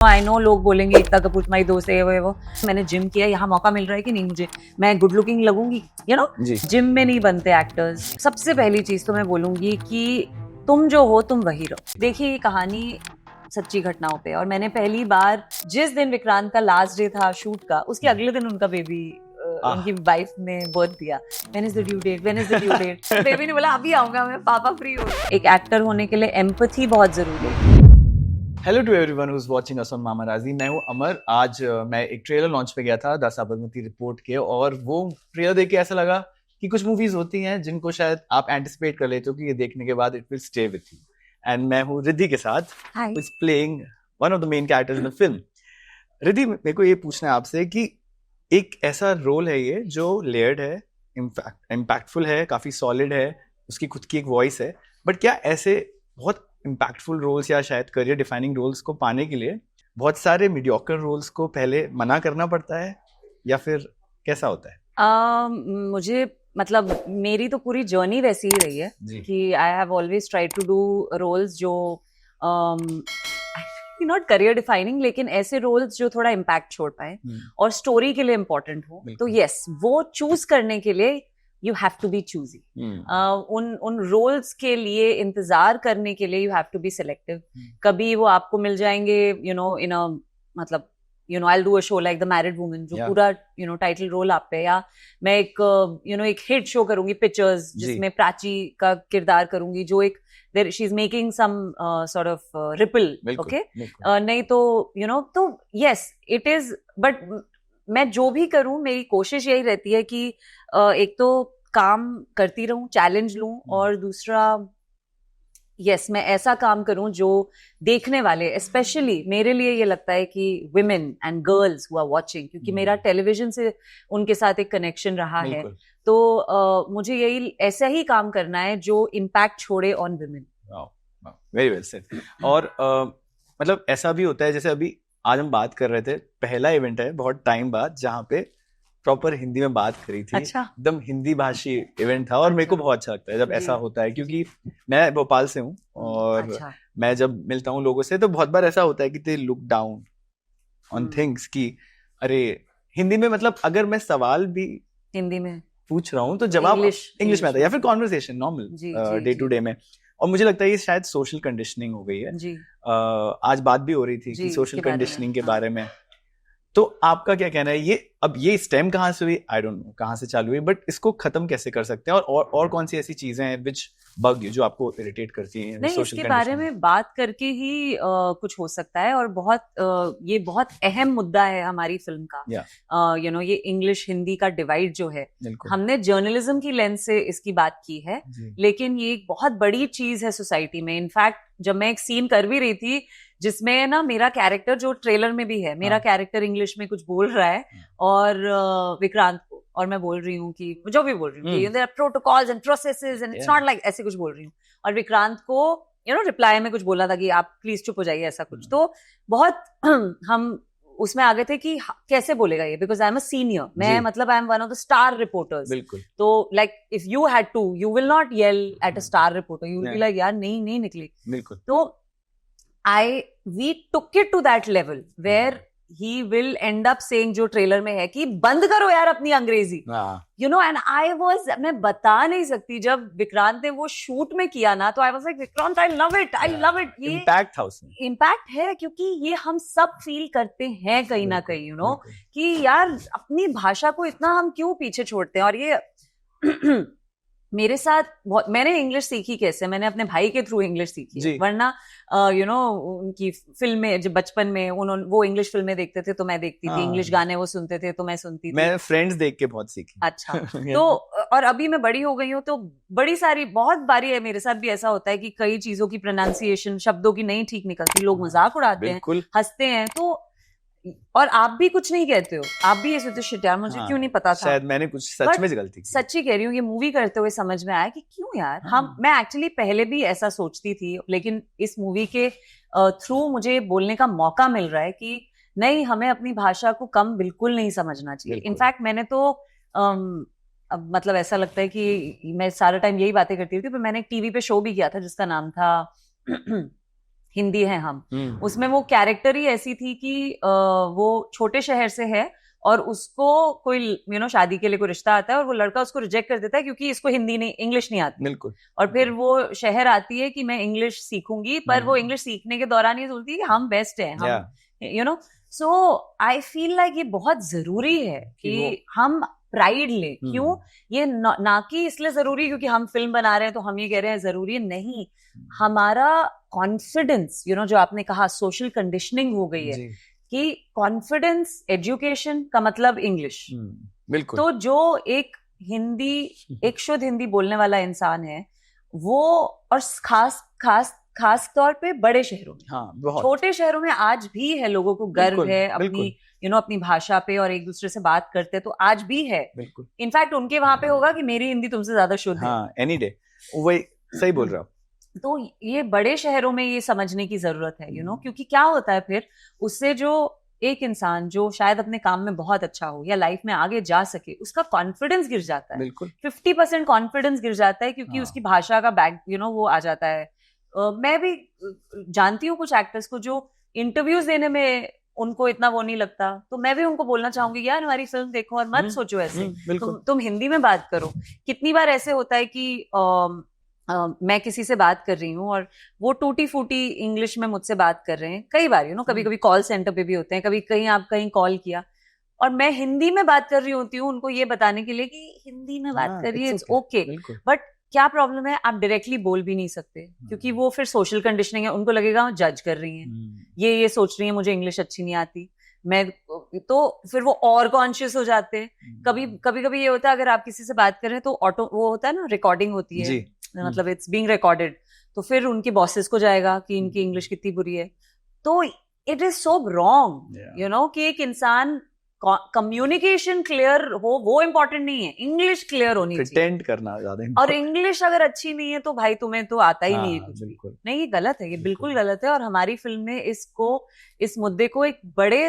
I know लोग बोलेंगे एकता कपूर तुम्हारी दोस्त है वो मैंने जिम किया, यहाँ मौका मिल रहा है कि नहीं मुझे, मैं गुड लुकिंग लगूंगी जिम में नहीं बनते एक्टर्स। सबसे पहली चीज तो मैं बोलूंगी कि तुम जो हो तुम वही रहो। देखिए ये कहानी सच्ची घटनाओं पे, और मैंने पहली बार जिस दिन विक्रांत का लास्ट डे था शूट का, उसके अगले दिन उनका बेबी उनकी वाइफ ने बर्थ दिया। When is the due date, when is the due date. Baby ने बोला अभी आऊंगा मैं, पापा फ्री हो। एक एक्टर होने के लिए एम्पैथी बहुत जरूरी है। Hello to everyone who is watching us on Mama Raji. मैं हूं अमर। आज मैं एक ट्रेलर लॉन्च पे गया था द साबरमती रिपोर्ट के, और वो ट्रेलर देख के ऐसा लगा कि कुछ मूवीज होती हैं जिनको शायद आप एंटिसिपेट कर लेते हो कि ये देखने के बाद it will stay with you. And मैं हूं रिद्धि के साथ, who is playing one of the main characters in the film. Riddhi, मेरे को ये पूछना है आपसे कि एक ऐसा रोल है ये जो लेयर्ड है, इम्पैक्टफुल है, काफी सॉलिड है, उसकी खुद की एक वॉइस है, बट क्या ऐसे बहुत इम्पैक्टफुल रोल्स या शायद करियर डिफाइनिंग रोल्स को पाने के लिए बहुत सारे मीडियोकर रोल्स को पहले मना करना पड़ता है, या फिर कैसा होता है? मुझे मतलब मेरी तो पूरी जर्नी वैसी ही रही है कि I have always tried to do roles जो नॉट करियर डिफाइनिंग, लेकिन ऐसे रोल्स जो थोड़ा इम्पैक्ट छोड़ पाए और स्टोरी के लिए इम्पोर्टेंट हो। तो यस, वो चूज करने के लिए you have to be choosy. उन रोल्स के लिए इंतजार करने के लिए you have to be selective. कभी वो आपको मिल जाएंगे इन अ मतलब I'll do a show like The Married Woman, जो पूरा टाइटल रोल आप पे, या मैं एक एक हिट शो करूंगी पिक्चर्स जिसमें प्राची का किरदार करूंगी, जो एक she is making some sort of ripple. Okay, नहीं तो तो यस इट इज, बट मैं जो भी करूं मेरी कोशिश यही रहती है कि एक तो काम करती रहूं, चैलेंज लूं, और दूसरा यस मैं ऐसा काम करूं जो देखने वाले, स्पेशली मेरे लिए ये लगता है कि women and girls who are watching, क्योंकि मेरा टेलीविजन से उनके साथ एक कनेक्शन रहा है, तो मुझे यही ऐसा ही काम करना है जो इम्पैक्ट छोड़े on women. Very well said. और मतलब ऐसा भी होता है, जैसे अभी आज हम बात कर रहे थे, पहला इवेंट है बहुत टाइम बाद जहाँ पे प्रॉपर हिंदी में बात करी थी। अच्छा, एकदम हिंदी भाषी इवेंट था, और मेरे को बहुत अच्छा लगता है जब ऐसा होता है, क्योंकि मैं भोपाल से हूँ, और मैं जब मिलता हूँ लोगों से तो बहुत बार ऐसा होता है कि they look down on things, कि अरे हिंदी में, मतलब अगर मैं सवाल भी हिंदी में पूछ रहा हूँ तो जवाब इंग्लिश में आता है, या फिर conversation normal day to day में। और मुझे लगता है ये शायद सोशल कंडीशनिंग हो गई है। आज बात भी हो रही थी कि सोशल कंडीशनिंग के बारे में। तो आपका क्या कहना है, ये स्टेम कहाँ से हुई, आई डोंट नो कहाँ से चालू हुई, बट इसको खत्म कैसे कर सकते हैं, और कौन सी ऐसी चीजें हैं विच बग जो आपको इरिटेट करती हैं? नहीं, इसके बारे में बात करके ही कुछ हो सकता है, और बहुत ये बहुत अहम मुद्दा है हमारी फिल्म का। ये इंग्लिश हिंदी का डिवाइड जो है, हमने जर्नलिज्म की लेंस से इसकी बात की है, लेकिन ये एक बहुत बड़ी चीज है सोसाइटी में। इनफैक्ट जब मैं एक सीन कर भी रही थी जिसमें ना मेरा कैरेक्टर, जो ट्रेलर में भी है, मेरा कैरेक्टर इंग्लिश में कुछ बोल रहा है, और विक्रांत को, और मैं बोल रही हूँ कि जो भी बोल रही हूँ कि there are protocols and processes and it's not like, ऐसे कुछ बोल रही हूँ, और विक्रांत को रिप्लाई में कुछ बोला था कि आप प्लीज चुप हो जाइए, ऐसा कुछ। तो बहुत हम उसमें आ गए थे कि कैसे बोलेगा ये, because I am a senior, मैं मतलब I am one of the star reporters. तो like if you had to, you will not yell at a star reporter, you will be like यार नहीं निकली। तो we took it to that level where he will end up saying, जो trailer में है, कि बंद करो यार अपनी अंग्रेजी, and I was, मैं बता नहीं सकती, जब विक्रांत ने वो शूट में किया ना, तो I was like, Vikrant I love it। ये इम्पैक्ट है, क्योंकि ये हम सब फील करते हैं कहीं ना कहीं, कि यार अपनी भाषा को इतना हम क्यों पीछे छोड़ते हैं। और ये मेरे साथ बहुत, मैंने इंग्लिश सीखी कैसे, मैंने अपने भाई के थ्रू इंग्लिश सीखी, वरना उनकी फिल्में जब बचपन में वो इंग्लिश फिल्में देखते थे तो मैं देखती थी, इंग्लिश गाने वो सुनते थे तो मैं सुनती थी। मैं फ्रेंड्स देख के बहुत सीखी। अच्छा तो और अभी मैं बड़ी हो गई हूँ, तो बहुत बारी है मेरे साथ भी ऐसा होता है कि कई चीजों की प्रोनाउंसिएशन, शब्दों की नहीं ठीक निकलती, लोग मजाक उड़ाते हैं, हंसते हैं, तो और आप भी कुछ नहीं कहते हो, आप भी ये सोचते शिट यार मुझे क्यों नहीं पता था, शायद मैंने कुछ सच में गलती की। सच्ची कह रही हूँ, ये मूवी करते हुए समझ में आया कि क्यों यार मैं एक्चुअली पहले भी ऐसा सोचती थी, लेकिन इस मूवी के थ्रू मुझे बोलने का मौका मिल रहा है कि नहीं, हमें अपनी भाषा को कम बिल्कुल नहीं समझना चाहिए। इनफैक्ट मैंने तो मतलब ऐसा लगता है कि मैं सारा टाइम यही बातें करती थी, पर मैंने एक टीवी पे शो भी किया था जिसका नाम था हिंदी है हम। उसमें वो कैरेक्टर ही ऐसी थी कि वो छोटे शहर से है और उसको कोई शादी के लिए कोई रिश्ता आता है और वो लड़का उसको रिजेक्ट कर देता है क्योंकि इसको हिंदी नहीं, इंग्लिश नहीं आती। बिल्कुल। और फिर वो शहर आती है कि मैं इंग्लिश सीखूंगी, पर वो इंग्लिश सीखने के दौरान ये सोचती है कि हम बेस्ट हैं, हम सो आई फील लाइक ये बहुत जरूरी है कि हम प्राइड ले। क्यों? ये ना कि इसलिए जरूरी क्योंकि हम फिल्म बना रहे हैं तो हम ये कह रहे हैं जरूरी है, नहीं। हमारा कॉन्फिडेंस जो आपने कहा सोशल कंडीशनिंग हो गई है कि कॉन्फिडेंस एजुकेशन का मतलब इंग्लिश। बिल्कुल। तो जो एक शुद्ध हिंदी बोलने वाला इंसान है वो, और खास तौर पे बड़े शहरों में, छोटे शहरों में आज भी है, लोगों को गर्व है अपनी अपनी भाषा पे और एक दूसरे से बात करते हैं, तो आज भी है। इनफैक्ट उनके वहां पे होगा कि मेरी हिंदी तुमसे ज्यादा शुद्ध है। Any day. वही सही बोल रहा हूँ। तो ये बड़े शहरों में ये समझने की जरूरत है क्योंकि क्या होता है फिर उससे, जो एक इंसान जो शायद अपने काम में बहुत अच्छा हो या लाइफ में आगे जा सके, उसका कॉन्फिडेंस गिर जाता है। 50% कॉन्फिडेंस गिर जाता है क्योंकि उसकी भाषा का बैक वो आ जाता है। मैं भी जानती हूँ कुछ एक्टर्स को जो इंटरव्यूज देने में उनको इतना वो नहीं लगता, तो मैं भी उनको बोलना चाहूंगी यार हमारी फिल्म देखो और मत सोचो ऐसे, तुम हिंदी में बात करो। कितनी बार ऐसे होता है कि मैं किसी से बात कर रही हूँ और वो टूटी फूटी इंग्लिश में मुझसे बात कर रहे हैं, कई बार कभी कभी कॉल सेंटर पे भी होते हैं, कभी कहीं कॉल किया और मैं हिंदी में बात कर रही होती हूँ उनको ये बताने के लिए कि हिंदी में बात कर रही है, इट्स ओके। बट क्या प्रॉब्लम है, आप डायरेक्टली बोल भी नहीं सकते क्योंकि वो फिर सोशल कंडीशनिंग है, उनको लगेगा वो जज कर रही हैं, ये सोच रही है मुझे इंग्लिश अच्छी नहीं आती, मैं तो फिर वो और कॉन्शियस हो जाते हैं। कभी ये होता है अगर आप किसी से बात कर रहे हैं तो ऑटो वो होता है ना, रिकॉर्डिंग होती है, मतलब इट्स बीइंग रिकॉर्डेड, तो फिर उनके बॉसेस को जाएगा कि इनकी इंग्लिश कितनी बुरी है। तो इट इज सो रॉन्ग कि एक इंसान कम्युनिकेशन क्लियर हो वो इम्पोर्टेंट नहीं है, इंग्लिश क्लियर होनी चाहिए। प्रिटेंड करना ज्यादा, और इंग्लिश अगर अच्छी नहीं है तो भाई तुम्हें तो आता ही नहीं है कुछ भी। नहीं, ये गलत है, ये बिल्कुल गलत है। और हमारी फिल्म में इस मुद्दे को एक बड़े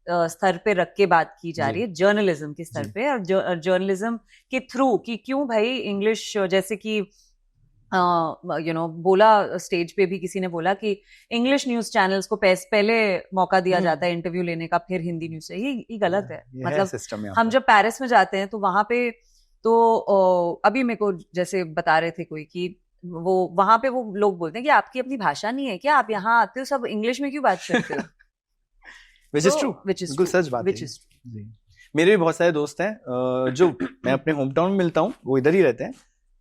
स्तर पे रख के बात की जा रही है, जर्नलिज्म के स्तर पे, और जर्नलिज्म के थ्रू कि क्यों भाई इंग्लिश, जैसे कि बोला स्टेज पे भी किसी ने बोला कि इंग्लिश न्यूज चैनल्स को पहले मौका दिया जाता है इंटरव्यू लेने का, फिर हिंदी न्यूज से। ये गलत है। मतलब हम जब पेरिस में जाते हैं तो वहां पे तो अभी मेरे को जैसे बता रहे थे कोई कि वो वहां पे वो लोग बोलते हैं कि आपकी अपनी भाषा नहीं है क्या, आप यहाँ आते हो सब इंग्लिश में क्यों बात करते हो? which is true, बिल्कुल सच बात है। मेरे भी बहुत सारे दोस्त हैं जो मैं अपने होम टाउन में मिलता हूँ, वो इधर ही रहते हैं।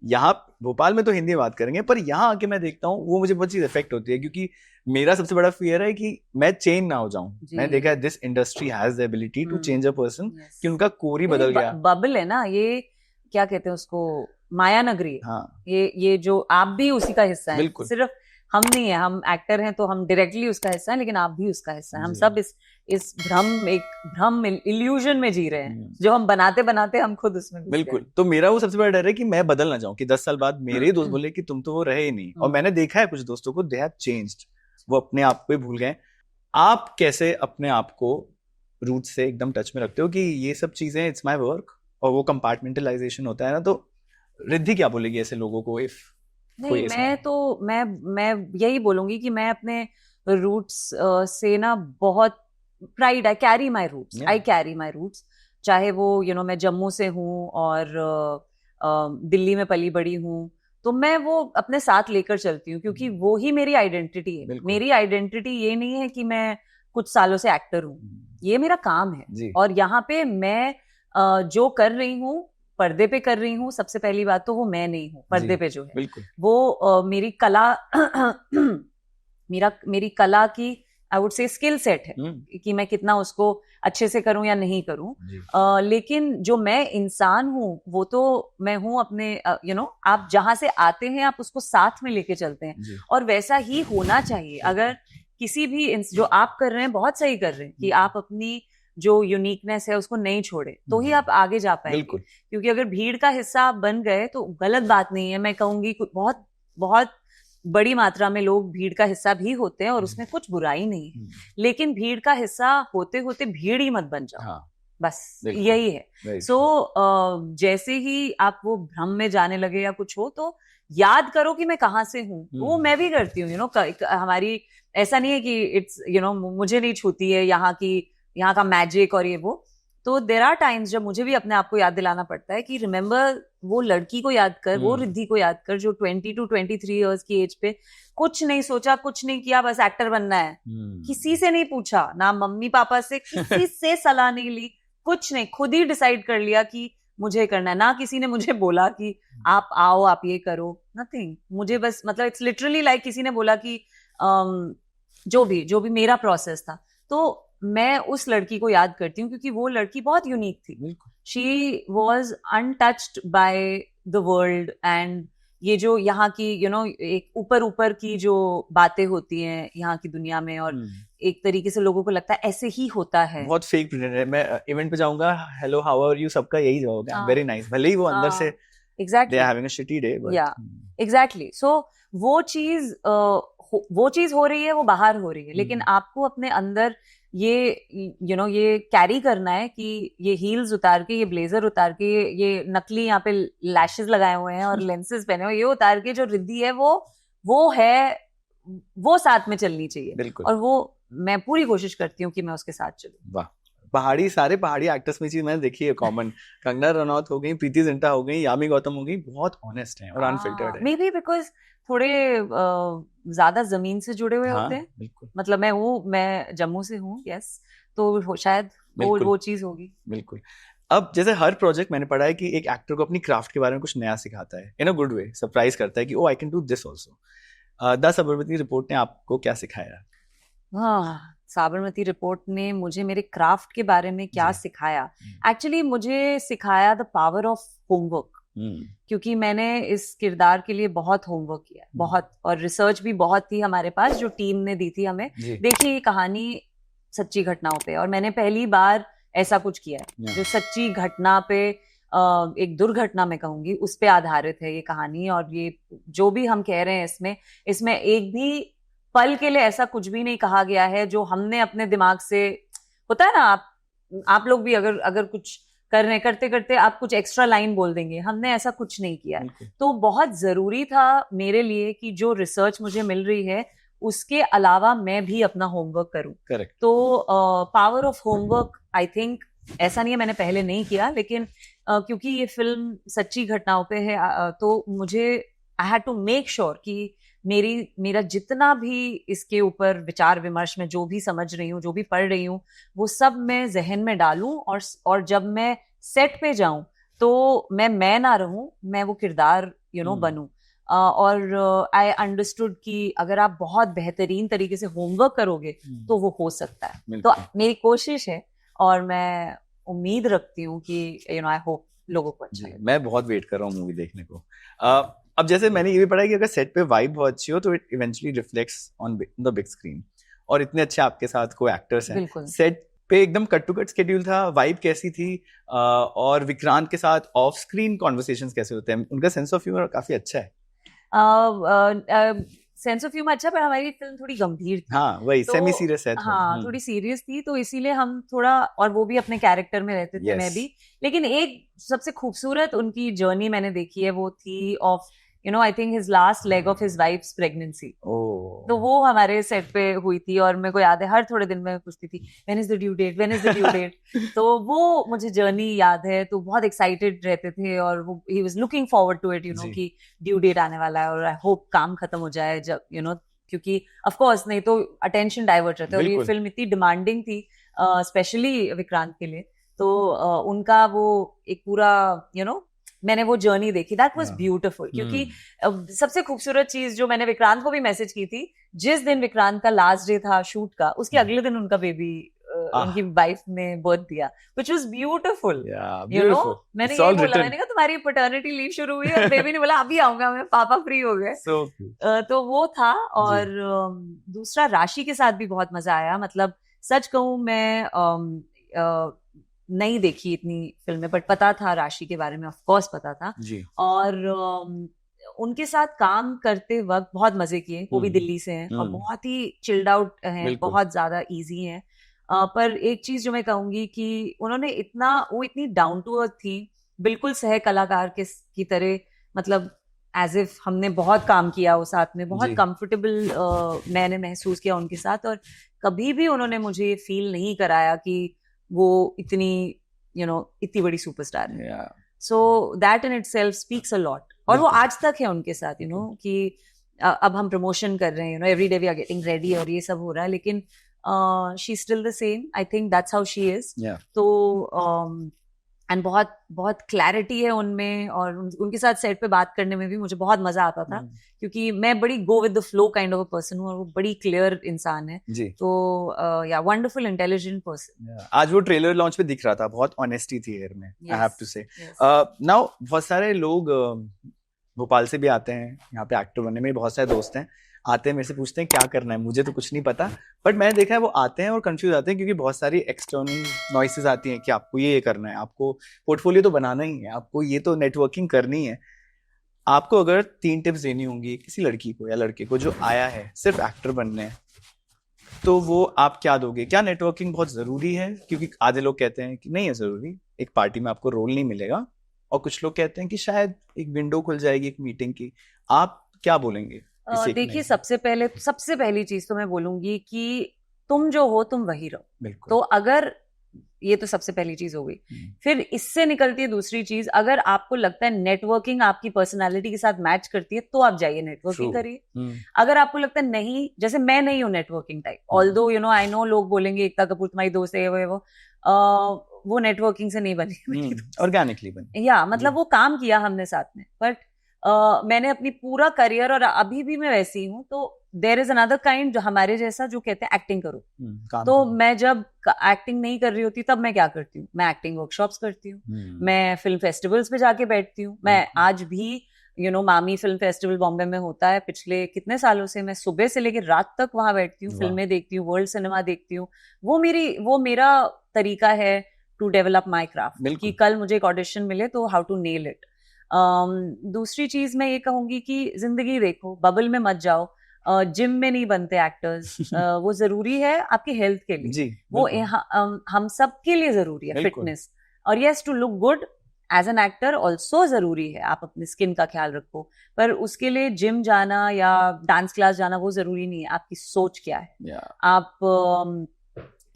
यहाँ भोपाल में तो हिंदी में बात करेंगे, पर यहाँ आके मैं देखता हूँ वो मुझे बहुत चीज इफेक्ट होती है, क्योंकि मेरा सबसे बड़ा फियर है कि मैं चेंज ना हो जाऊं। मैंने देखा है this industry has the ability to change a person, कि उनका कोर ही बदल गया। बबल है ना, ये क्या कहते हैं उसको, माया नगरी। हाँ। ये जो आप भी उसी का हिस्सा है, सिर्फ हम नहीं है, हम एक्टर हैं तो हम डायरेक्टली उसका हिस्सा है, लेकिन आप भी उसका हिस्सा है। हम सब इस भ्रम इल्यूजन में जी रहे हैं जो हम बनाते बनाते हम खुद उसमें। बिल्कुल। तो मेरा वो सबसे बड़ा डर है कि मैं बदल ना जाऊं, कि 10 साल बाद मेरे दोस्त बोले कि तुम तो वो रहे ही नहीं। और मैंने देखा है कुछ दोस्तों को, दे हैव चेंज्ड, वो अपने आप को भूल गए। आप कैसे अपने आप को रूट से एकदम टच में रखते हो कि ये सब चीजें इट्स माय वर्क, और वो कंपार्टमेंटलाइजेशन होता है ना? तो रिद्धि क्या बोलेगी ऐसे लोगों को? इफ नहीं, मैं यही बोलूंगी कि मैं अपने रूट्स से ना बहुत pride, I carry my roots, चाहे वो मैं जम्मू से हूँ और दिल्ली में पली बड़ी हूँ, तो मैं वो अपने साथ लेकर चलती हूँ क्योंकि वो ही मेरी आइडेंटिटी है। मेरी आइडेंटिटी ये नहीं है कि मैं कुछ सालों से एक्टर हूँ, ये मेरा काम है। और यहाँ पे मैं जो कर रही हूँ, पर्दे पे कर रही हूँ, सबसे पहली बात तो वो मैं नहीं हूँ पर्दे पे, जो है वो मेरी कला मेरी कला की I would say skill set है कि मैं कितना उसको अच्छे से करूं या नहीं करूं। लेकिन जो मैं इंसान हूं वो तो मैं हूं अपने आप जहां से आते हैं आप उसको साथ में लेके चलते हैं, और वैसा ही होना चाहिए। अगर किसी भी जो आप कर रहे हैं बहुत सही कर रहे हैं कि आप अपनी जो यूनिकनेस है उसको नहीं छोड़े, तो ही आप आगे जा पाएंगे। क्योंकि अगर भीड़ का हिस्सा आप बन गए तो गलत बात नहीं है, मैं कहूंगी बहुत बहुत बड़ी मात्रा में लोग भीड़ का हिस्सा भी होते हैं और उसमें कुछ बुराई नहीं है, लेकिन भीड़ का हिस्सा होते होते भीड़ ही मत बन जाओ। बस यही है। सो जैसे ही आप वो भ्रम में जाने लगे या कुछ हो, तो याद करो कि मैं कहाँ से हूँ, वो मैं भी करती हूँ, हमारी ऐसा नहीं है कि इट्स मुझे नहीं छूती है यहाँ का मैजिक और ये वो। तो देयर आर टाइम्स जब मुझे भी अपने आप को याद दिलाना पड़ता है कि रिमेम्बर वो लड़की को याद कर, वो रिद्धि को याद कर जो 20 to 23 इयर्स की एज पे कुछ नहीं सोचा, कुछ नहीं किया, बस एक्टर बनना है। किसी से नहीं पूछा, ना मम्मी पापा से किसी से सलाह नहीं ली, कुछ नहीं, खुद ही डिसाइड कर लिया कि मुझे करना है। ना किसी ने मुझे बोला कि आप आओ, आप ये करो, नथिंग। मुझे बस मतलब इट्स लिटरली लाइक किसी ने बोला कि जो भी मेरा प्रोसेस था। तो मैं उस लड़की को याद करती हूँ क्योंकि वो लड़की बहुत यूनिक थी। She was untouched by the world and ये जो यहाँ की एक ऊपर की जो बातें होती हैं यहाँ की दुनिया में, और एक तरीके से लोगों को लगता है ऐसे ही होता है, बहुत फेक प्रिटेंड है। मैं इवेंट पे जाऊंगा, हेलो हाउ आर यू, सबका यही जवाब है, वेरी नाइस, भले ही वो अंदर से exactly they are having a shitty day, या एग्जैक्टली। सो वो चीज हो रही है, वो बाहर हो रही है, लेकिन आपको अपने अंदर ये कैरी करना है कि ये हील्स उतार के, ये ब्लेजर उतार के, ये नकली यहाँ पे लैशेस लगाए हुए हैं और लेंसेज पहने हुए, ये उतार के जो रिद्धि है वो साथ में चलनी चाहिए। और वो मैं पूरी कोशिश करती हूँ कि मैं उसके साथ चलूं। वाह, सारे पहाड़ी एक्टर्स में चीज मैंने देखी है कॉमन। कंगना रनौत हो गई, प्रीति जिंटा हो गई, यामी गौतम हो गई, बहुत ऑनेस्ट हैं और अनफिल्टर्ड है। मे बी बिकॉज थोड़े ज्यादा जमीन से जुड़े हुए होते हैं। मतलब मैं जम्मू से हूँ, यस, तो शायद वो चीज होगी। बिल्कुल। अब जैसे हर प्रोजेक्ट मैंने पढ़ा है कि एक एक्टर को अपनी क्राफ्ट के बारे में कुछ नया सिखाता है, इन अ गुड वे, सरप्राइज करता है कि oh I can do this also. The Sabarmati report ने आपको क्या सिखाया? साबरमती रिपोर्ट ने मुझे मेरे क्राफ्ट के बारे में क्या सिखाया? एक्चुअली मुझे सिखाया द पावर ऑफ होमवर्क, क्योंकि मैंने इस किरदार के लिए बहुत होमवर्क किया, बहुत, और रिसर्च भी बहुत थी हमारे पास जो टीम ने दी थी हमें। देखिए, ये कहानी सच्ची घटनाओं पे, और मैंने पहली बार ऐसा कुछ किया है जो सच्ची घटना पे, एक दुर्घटना मैं कहूंगी, उस पे आधारित है ये कहानी। और ये जो भी हम कह रहे हैं इसमें एक भी पल के लिए ऐसा कुछ भी नहीं कहा गया है जो हमने अपने दिमाग से, होता है ना, आप लोग भी अगर कुछ करते करते आप कुछ एक्स्ट्रा लाइन बोल देंगे, हमने ऐसा कुछ नहीं किया। तो बहुत जरूरी था मेरे लिए कि जो रिसर्च मुझे मिल रही है उसके अलावा मैं भी अपना होमवर्क करूं। Correct. तो power of homework, I think, ऐसा नहीं है मैंने पहले नहीं किया, लेकिन क्योंकि ये फिल्म सच्ची घटनाओं पे है, तो मुझे I had to make sure कि मेरा जितना भी इसके ऊपर विचार विमर्श में जो भी समझ रही हूँ, जो भी पढ़ रही हूँ, वो सब मैं जहन में डालूं, और जब मैं सेट पे जाऊं तो मैं ना रहूं, मैं वो किरदार बनूं। और आई अंडरस्टूड कि अगर आप बहुत बेहतरीन तरीके से होमवर्क करोगे तो वो हो सकता है। तो मेरी कोशिश है और मैं उम्मीद रखती हूँ कि आई होप लोगों को अच्छा लगे। मैं बहुत वेट कर रहा हूँ मूवी देखने को। अब जैसे मैंने ये भी पढ़ा है कि अगर सेट पे वाइब बहुत अच्छी हो तो it eventually reflects on the big screen, और इतने अच्छे आपके साथ को एक्टर्स हैं, सेट पे एकदम कट टू कट स्केड्यूल था, वाइब कैसी थी? और विक्रांत के साथ ऑफ स्क्रीन कॉन्वर्सेशंस कैसे होते हैं? उनका सेंस ऑफ ह्यूमर काफी अच्छा है। सेंस ऑफ ह्यूमर अच्छा, पर हमारी फिल्म थोड़ी गंभीर थी। हाँ, वही सेमी सीरियस है। हाँ, थोड़ी सीरियस थी, तो इसीलिए हम थोड़ा, और वो भी अपने कैरेक्टर में रहते थे, मैं भी। लेकिन एक सबसे खूबसूरत उनकी जर्नी मैंने देखी है, वो थी of I think his last leg of his wives pregnancy. तो वो हमारे सेट पे हुई थी, और मेरे को याद है हर थोड़े दिन में पूछती थी when is the due date, when is the due date. तो वो मुझे जर्नी याद है, तो बहुत एक्साइटेड रहते थे, और वो ही was looking forward to it, कि ड्यू डेट आने वाला है, और आई होप काम खत्म हो जाए जब क्योंकि ऑफ कोर्स नहीं तो अटेंशन डाइवर्ट रहता है, और ये फिल्म इतनी डिमांडिंग थी, स्पेशली विक्रांत के लिए। तो उनका वो एक पूरा मैंने वो जर्नी देखी, दैट वाज ब्यूटीफुल। क्योंकि सबसे खूबसूरत चीज जो मैंने विक्रांत को भी मैसेज की थी, जिस दिन विक्रांत का लास्ट डे था शूट का, उसके अगले दिन उनका बेबी, उनकी वाइफ ने बर्थ दिया, which was beautiful. मैंने यही बोला, मैंने कहा तुम्हारी पैटर्निटी लीव शुरू हुई, और बेबी ने बोला अभी आऊंगा मैं, पापा फ्री हो गए। तो वो था। और दूसरा, राशि के साथ भी बहुत मजा आया। मतलब सच कहूं, मैं नहीं देखी इतनी फिल्में, बट पता था राशि के बारे में, ऑफ कोर्स पता था जी। और उनके साथ काम करते वक्त बहुत मजे किए। वो भी दिल्ली से हैं और बहुत ही चिल्ड आउट हैं, बहुत ज्यादा इजी हैं। पर एक चीज जो मैं कहूंगी कि उन्होंने वो इतनी डाउन टू अर्थ थी, बिल्कुल सह कलाकार की तरह, मतलब एज इफ हमने बहुत काम किया वो साथ में, बहुत कंफर्टेबल मैंने महसूस किया उनके साथ, और कभी भी उन्होंने मुझे ये फील नहीं कराया कि वो इतनी इतनी बड़ी सुपरस्टार है। So that in itself speaks a lot. और वो आज तक है उनके साथ, कि अब हम प्रमोशन कर रहे हैं, every day we are getting ready और ये सब हो रहा है, लेकिन she is still the same. I think that's how she is. तो एंड बहुत बहुत क्लैरिटी है उनमें, और उनके साथ सेट पे बात करने में भी मुझे बहुत मजा आता था, क्योंकि मैं बड़ी go with the flow kind of a person हूँ, और वो बड़ी क्लियर इंसान है जी। तो या वंडरफुल इंटेलिजेंट पर्सन। आज वो ट्रेलर लॉन्च पे दिख रहा था, बहुत ऑनेस्टी थी एयर में, आई हैव टू से। नाउ बहुत सारे लोग भोपाल से भी आते हैं यहाँ पे एक्टर बनने में, बहुत सारे दोस्त हैं, आते हैं मेरे से पूछते हैं क्या करना है, मुझे तो कुछ नहीं पता, बट मैंने देखा है वो आते हैं और कंफ्यूज आते हैं, क्योंकि बहुत सारी एक्सटर्नल नॉइसेस आती हैं कि आपको ये करना है, आपको पोर्टफोलियो तो बनाना ही है, आपको ये तो नेटवर्किंग करनी है। आपको अगर 3 टिप्स देनी होंगी किसी लड़की को या लड़के को जो आया है सिर्फ एक्टर बनने, तो वो आप क्या दोगे? क्या नेटवर्किंग बहुत जरूरी है? क्योंकि आधे लोग कहते हैं कि नहीं है जरूरी, एक पार्टी में आपको रोल नहीं मिलेगा, और कुछ लोग कहते हैं कि शायद एक विंडो खुल जाएगी एक मीटिंग की। आप क्या बोलेंगे? देखिए, सबसे पहली चीज तो मैं बोलूंगी कि तुम जो हो तुम वही रहो। तो अगर ये तो सबसे पहली चीज हो गई, फिर इससे निकलती है दूसरी चीज, अगर आपको लगता है नेटवर्किंग आपकी पर्सनालिटी के साथ मैच करती है तो आप जाइए नेटवर्किंग करिए। अगर आपको लगता है नहीं, जैसे मैं नहीं हूँ networking type, although I know लोग बोलेंगे एकता कपूर तुम्हारी दोस्त है, वो नेटवर्किंग से नहीं बनी, ऑर्गेनिकली बनी, या मतलब वो काम किया हमने साथ में, बट मैंने अपनी पूरा करियर, और अभी भी मैं वैसी हूँ, तो देयर इज अनदर काइंड जो हमारे जैसा जो कहते हैं एक्टिंग करो। तो मैं जब एक्टिंग नहीं कर रही होती तब मैं क्या करती हूँ, मैं एक्टिंग वर्कशॉप्स करती हूँ, मैं फिल्म फेस्टिवल्स पे जाके बैठती हूँ। मैं आज भी मामी फिल्म फेस्टिवल बॉम्बे में होता है, पिछले कितने सालों से मैं सुबह से लेकर रात तक वहां बैठती हूँ, फिल्में देखती हूँ, वर्ल्ड सिनेमा देखती हूँ। वो मेरा तरीका है टू डेवलप माई क्राफ्ट, कि कल मुझे एक ऑडिशन मिले तो हाउ टू नेल इट। दूसरी चीज मैं ये कहूंगी कि जिंदगी देखो, बबल में मत जाओ, जिम में नहीं बनते एक्टर्स, वो जरूरी है आपकी हेल्थ के लिए जी, वो हम सब के लिए जरूरी है फिटनेस, और yes to look good as an actor also जरूरी है, आप अपनी स्किन का ख्याल रखो, पर उसके लिए जिम जाना या डांस क्लास जाना वो जरूरी नहीं है। आपकी सोच क्या है, आप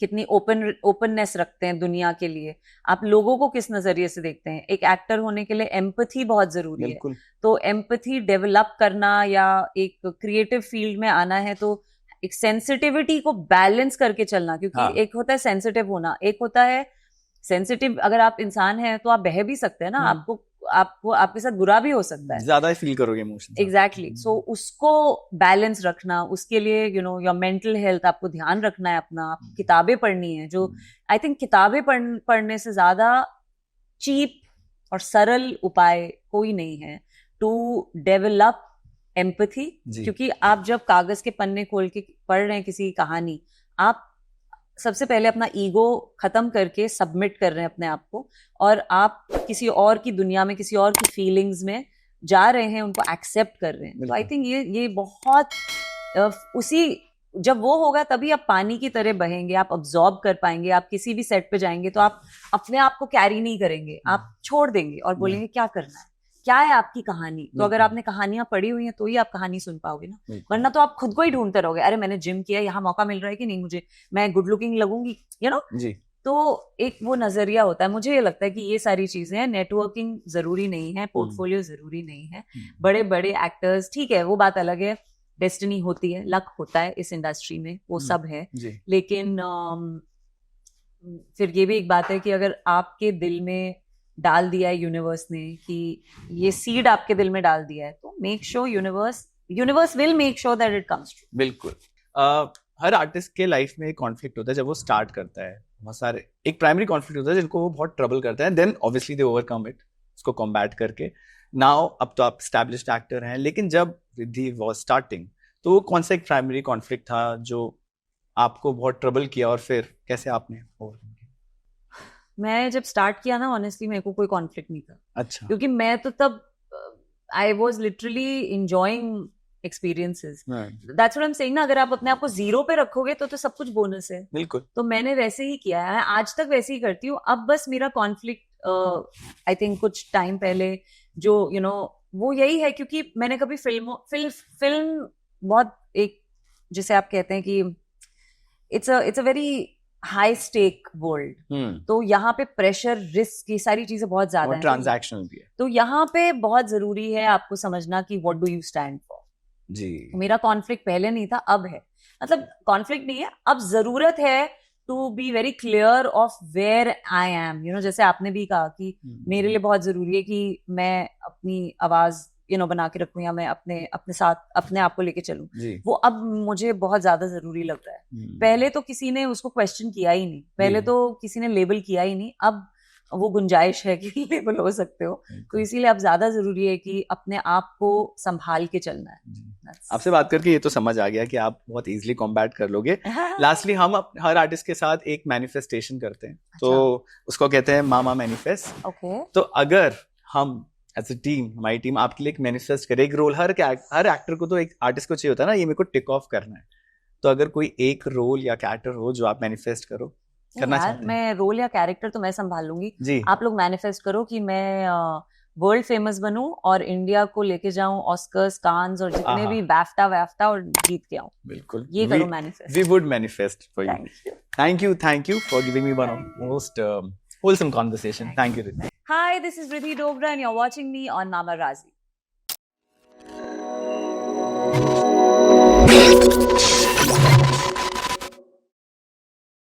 कितनी ओपननेस रखते हैं दुनिया के लिए, आप लोगों को किस नजरिए से देखते हैं। एक एक्टर होने के लिए एम्पैथी बहुत जरूरी है, तो एम्पैथी डेवलप करना या एक क्रिएटिव फील्ड में आना है तो एक सेंसिटिविटी को बैलेंस करके चलना, क्योंकि एक होता है सेंसिटिव होना, एक होता है सेंसिटिव। अगर आप इंसान हैं तो आप बह भी सकते हैं ना, आपको आपके साथ बुरा भी हो सकता है, ज्यादा फील करोगे इमोशन। एग्जैक्टली। सो उसको बैलेंस रखना, उसके लिए योर मेंटल हेल्थ आपको ध्यान रखना है अपना, किताबें पढ़नी है, जो आई थिंक किताबें पढ़ने से ज्यादा चीप और सरल उपाय कोई नहीं है टू डेवलप एम्पैथी। क्योंकि आप जब कागज के पन्ने खोल के पढ़ रहे हैं किसी कहानी, आप सबसे पहले अपना ईगो खत्म करके सबमिट कर रहे हैं अपने आप को, और आप किसी और की दुनिया में, किसी और की फीलिंग्स में जा रहे हैं, उनको एक्सेप्ट कर रहे हैं। तो आई थिंक ये बहुत उसी जब वो होगा तभी आप पानी की तरह बहेंगे, आप अब्सॉर्ब कर पाएंगे। आप किसी भी सेट पे जाएंगे तो आप अपने आप को कैरी नहीं करेंगे, आप छोड़ देंगे और बोलेंगे क्या करना है, क्या है आपकी कहानी। तो अगर आपने कहानियां पढ़ी हुई हैं तो ही आप कहानी सुन पाओगे ना, वरना तो आप खुद को ही ढूंढते रहोगे, अरे मैंने जिम किया, यहाँ मौका मिल रहा है कि नहीं मुझे, मैं गुड लुकिंग लगूंगी, जी। तो एक वो नजरिया होता है। मुझे ये लगता है कि ये सारी चीजें हैं, नेटवर्किंग जरूरी नहीं है, पोर्टफोलियो जरूरी नहीं है। बड़े बड़े एक्टर्स, ठीक है वो बात अलग है, डेस्टिनी होती है, लक होता है इस इंडस्ट्री में, वो सब है, लेकिन फिर ये भी एक बात है कि अगर आपके दिल में डाल दिया है यूनिवर्स ने, कि ये सीड आपके दिल में डाल दिया है, तो make sure universe will make sure that it comes true. बिल्कुल। हर आर्टिस्ट के लाइफ में एक कॉन्फ्लिक्ट होता है जब वो स्टार्ट करता है, बहुत सारे एक प्राइमरी कॉन्फ्लिक्ट होता है जिनको वो बहुत ट्रबल करता है, then obviously they overcome it, उसको कॉम्बैट करके नाउ अब तो आप एस्टैब्लिश्ड एक्टर हैं। लेकिन जब रिद्धि वाज स्टार्टिंग तो वो कौन सा एक प्राइमरी कॉन्फ्लिक्ट था जो आपको बहुत ट्रबल किया और फिर कैसे आपने ओवरकम किया? मैं जब स्टार्ट किया ना, ऑनेस्टली मेरे को कोई कॉन्फ्लिक्ट नहीं था। अच्छा। क्योंकि मैं तो तब I was literally enjoying experiences, that's what I am saying ना। अगर आप अपने आप को जीरो पे रखोगे तो सब कुछ बोनस है। बिल्कुल। तो मैंने वैसे ही किया है, आज तक वैसे ही करती हूँ। अब बस मेरा कॉन्फ्लिक्ट आई थिंक कुछ टाइम पहले जो वो यही है, क्योंकि मैंने कभी फिल्म बहुत एक, जिसे आप कहते हैं कि it's a very high stake world, तो यहाँ पे प्रेशर, रिस्क, ये सारी चीजें बहुत ज्यादा हैं, ट्रांजैक्शनल भी है, तो यहाँ पे बहुत जरूरी है आपको समझना कि what do you stand for. जी, मेरा कॉन्फ्लिक्ट पहले नहीं था, अब है, मतलब कॉन्फ्लिक्ट नहीं है, अब जरूरत है to be very clear of where I am, you know, जैसे आपने भी कहा कि मेरे लिए बहुत जरूरी है कि मैं अपनी आवाज बना के रखूं, या मैं अपने साथ अपने आप को लेके चलूं, वो अब मुझे बहुत ज्यादा जरूरी लगता है। पहले तो किसी ने उसको क्वेश्चन किया ही नहीं, पहले तो किसी ने लेबल किया ही नहीं, अब वो गुंजाइश है कि लेबल हो सकते हो, तो इसीलिए अब ज्यादा जरूरी है कि अपने आप को संभाल के चलना है। आपसे बात करके ये तो समझ आ गया कि आप बहुत इजीली कॉम्बैट कर लोगे। लास्टली हम हर आर्टिस्ट के साथ एक मैनिफेस्टेशन करते हैं, तो उसको कहते हैं मामा मैनिफेस्ट। तो अगर हम एज अ टीम, हमारी टीम आपके लिए एक मैनिफेस्ट करे, एक रोल, हर एक्टर को, तो एक आर्टिस्ट को चाहिए होता है ना, ये मेरे को टिक ऑफ करना है, तो अगर कोई एक रोल या कैरेक्टर हो जो आप मैनिफेस्ट करो, करना चाहते हैं? मैं रोल या कैरेक्टर तो मैं संभाल लूंगी जी। आप लोग मैनिफेस्ट करो कि मैं वर्ल्ड फेमस बनूं और इंडिया को लेके जाऊं ऑस्कर्स, कान्स और जितने भी BAFTA और जीत के आऊं। बिल्कुल, ये करो manifest. We would manifest for you. Thank you for giving me one of the most wholesome conversation. Thank you. Hi, this is Riddhi Dogra and you're watching me on Mama Razi.